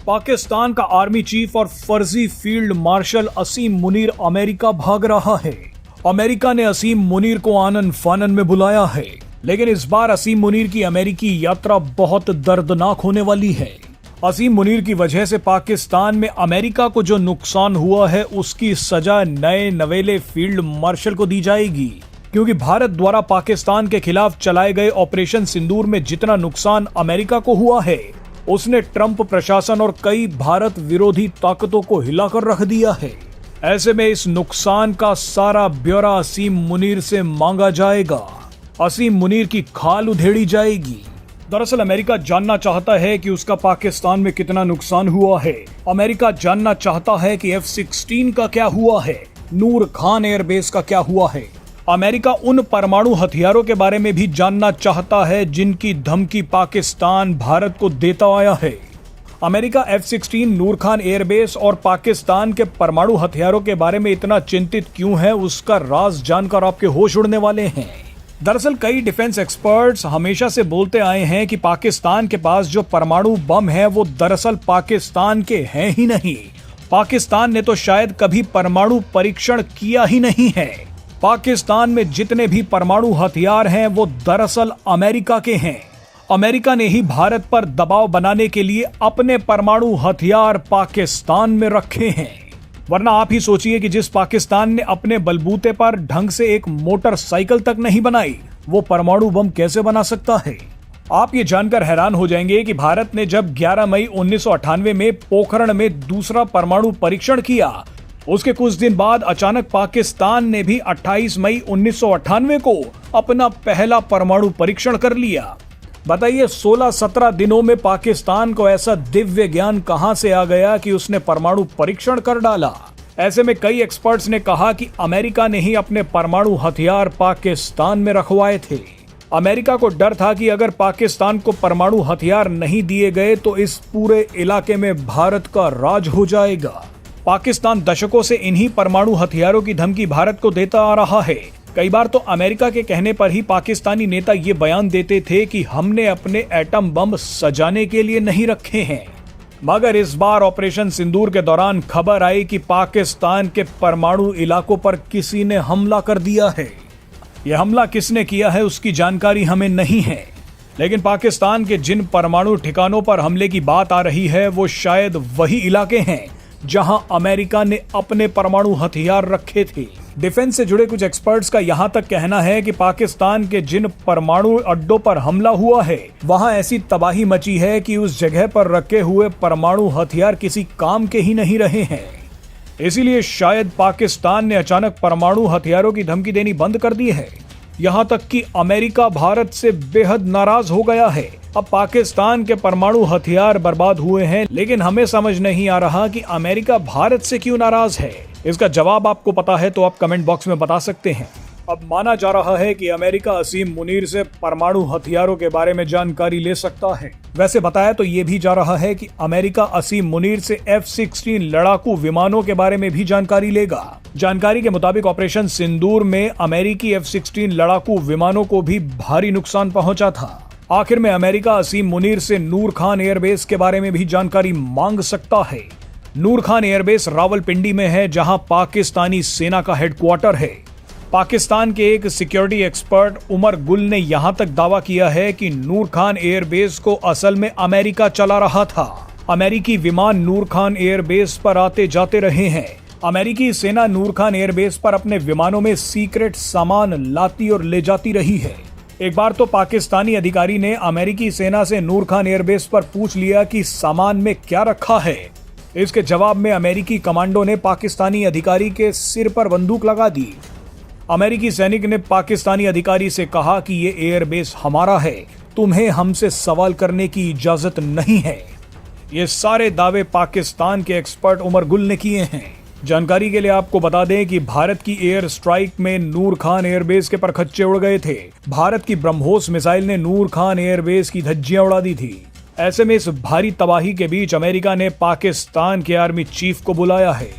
पाकिस्तान का army chief और फर्जी फील्ड मार्शल असीम मुनीर अमेरिका भाग रहा है। अमेरिका ने असीम मुनीर को आनन फानन में बुलाया है, लेकिन इस बार असीम मुनीर की अमेरिकी यात्रा बहुत दर्दनाक होने वाली है। असीम मुनीर की वजह से पाकिस्तान में अमेरिका को जो नुकसान हुआ है उसकी सजा नए नवेले फील्ड मार्शल को दी जाएगी, क्योंकि भारत द्वारा पाकिस्तान के खिलाफ चलाए गए ऑपरेशन सिंदूर में जितना नुकसान अमेरिका को हुआ है उसने ट्रंप प्रशासन और कई भारत विरोधी ताकतों को हिलाकर रख दिया है। ऐसे में इस नुकसान का सारा ब्यौरा असीम मुनीर से मांगा जाएगा। असीम मुनीर की खाल उधेड़ी जाएगी। दरअसल अमेरिका जानना चाहता है कि उसका पाकिस्तान में कितना नुकसान हुआ है। अमेरिका जानना चाहता है कि F-16 का क्या हुआ है, नूर खान एयरबेस का क्या हुआ है। अमेरिका उन परमाणु हथियारों के बारे में भी जानना चाहता है जिनकी धमकी पाकिस्तान भारत को देता आया है। अमेरिका F-16, नूर खान एयरबेस और पाकिस्तान के परमाणु हथियारों के बारे में इतना चिंतित क्यों है, उसका राज जानकर आपके होश उड़ने वाले हैं। दरअसल कई डिफेंस एक्सपर्ट्स हमेशा से बोलते आए हैं कि पाकिस्तान के पास जो परमाणु बम है वो दरअसल पाकिस्तान के हैं ही नहीं। पाकिस्तान ने तो शायद कभी परमाणु परीक्षण किया ही नहीं है। पाकिस्तान में जितने भी परमाणु हथियार हैं वो दरअसल अमेरिका के हैं। अमेरिका ने ही भारत पर दबाव बनाने के लिए अपने परमाणु हथियार पाकिस्तान में रखे हैं। वरना आप ही सोचिए कि जिस पाकिस्तान ने अपने बलबूते पर ढंग से एक मोटरसाइकिल तक नहीं बनाई, वो परमाणु बम कैसे बना सकता है। आप ये जानकर हैरान हो जाएंगे कि भारत ने जब 11 मई 1998 में पोखरण में दूसरा परमाणु परीक्षण किया, उसके कुछ दिन बाद अचानक पाकिस्तान ने भी 28 मई 1998 को अपना पहला परमाणु परीक्षण कर लिया। बताइए 16-17 दिनों में पाकिस्तान को ऐसा दिव्य ज्ञान कहां से आ गया कि उसने परमाणु परीक्षण कर डाला। ऐसे में कई एक्सपर्ट्स ने कहा कि अमेरिका ने ही अपने परमाणु हथियार पाकिस्तान में रखवाए थे। अमेरिका को डर था कि अगर पाकिस्तान को परमाणु हथियार नहीं दिए गए तो इस पूरे इलाके में भारत का राज हो जाएगा। पाकिस्तान दशकों से इन्हीं परमाणु हथियारों की धमकी भारत को देता आ रहा है। कई बार तो अमेरिका के कहने पर ही पाकिस्तानी नेता ये बयान देते थे कि हमने अपने एटम बम सजाने के लिए नहीं रखे हैं। मगर इस बार ऑपरेशन सिंदूर के दौरान खबर आई कि पाकिस्तान के परमाणु इलाकों पर किसी ने हमला कर दिया है। यह हमला किसने किया है उसकी जानकारी हमें नहीं है, लेकिन पाकिस्तान के जिन परमाणु ठिकानों पर हमले की बात आ रही है वो शायद वही इलाके हैं जहां अमेरिका ने अपने परमाणु हथियार रखे थे। डिफेंस से जुड़े कुछ एक्सपर्ट्स का यहां तक कहना है कि पाकिस्तान के जिन परमाणु अड्डों पर हमला हुआ है वहां ऐसी तबाही मची है कि उस जगह पर रखे हुए परमाणु हथियार किसी काम के ही नहीं रहे हैं। इसीलिए शायद पाकिस्तान ने अचानक परमाणु हथियारों की धमकी देनी बंद कर दी है। यहां तक कि अमेरिका भारत से बेहद नाराज हो गया है। अब पाकिस्तान के परमाणु हथियार बर्बाद हुए हैं, लेकिन हमें समझ नहीं आ रहा कि अमेरिका भारत से क्यों नाराज है। इसका जवाब आपको पता है तो आप कमेंट बॉक्स में बता सकते हैं। अब माना जा रहा है कि अमेरिका असीम मुनीर से परमाणु हथियारों के बारे में जानकारी ले सकता है। वैसे बताया तो ये भी जा रहा है कि अमेरिका असीम मुनीर से F-16 लड़ाकू विमानों के बारे में भी जानकारी लेगा। जानकारी के मुताबिक ऑपरेशन सिंदूर में अमेरिकी F-16 लड़ाकू विमानों को भी भारी नुकसान पहुंचा था। आखिर में अमेरिका असीम मुनीर से नूर खान एयरबेस के बारे में भी जानकारी मांग सकता है। नूर खान एयरबेस रावलपिंडी में है, जहां पाकिस्तानी सेना का हेडक्वार्टर है। पाकिस्तान के एक सिक्योरिटी एक्सपर्ट उमर गुल ने यहां तक दावा किया है कि नूर खान एयरबेस को असल में अमेरिका चला रहा था। अमेरिकी विमान नूर खान एयरबेस पर आते जाते रहे हैं। अमेरिकी सेना नूर खान एयरबेस पर अपने विमानों में सीक्रेट सामान लाती और ले जाती रही है। एक बार तो पाकिस्तानी अधिकारी ने अमेरिकी सेना से नूर खान एयरबेस पर पूछ लिया कि सामान में क्या रखा है। इसके जवाब में अमेरिकी कमांडो ने पाकिस्तानी अधिकारी के सिर पर बंदूक लगा दी। अमेरिकी सैनिक ने पाकिस्तानी अधिकारी से कहा कि ये एयरबेस हमारा है, तुम्हें हमसे सवाल करने की इजाजत नहीं है। ये सारे दावे पाकिस्तान के एक्सपर्ट उमर गुल ने किए हैं। जानकारी के लिए आपको बता दें कि भारत की एयर स्ट्राइक में नूर खान एयरबेस के परखच्चे उड़ गए थे। भारत की ब्रह्मोस मिसाइल ने नूर खान एयरबेस की धज्जियां उड़ा दी थी। ऐसे में इस भारी तबाही के बीच अमेरिका ने पाकिस्तान के आर्मी चीफ को बुलाया है।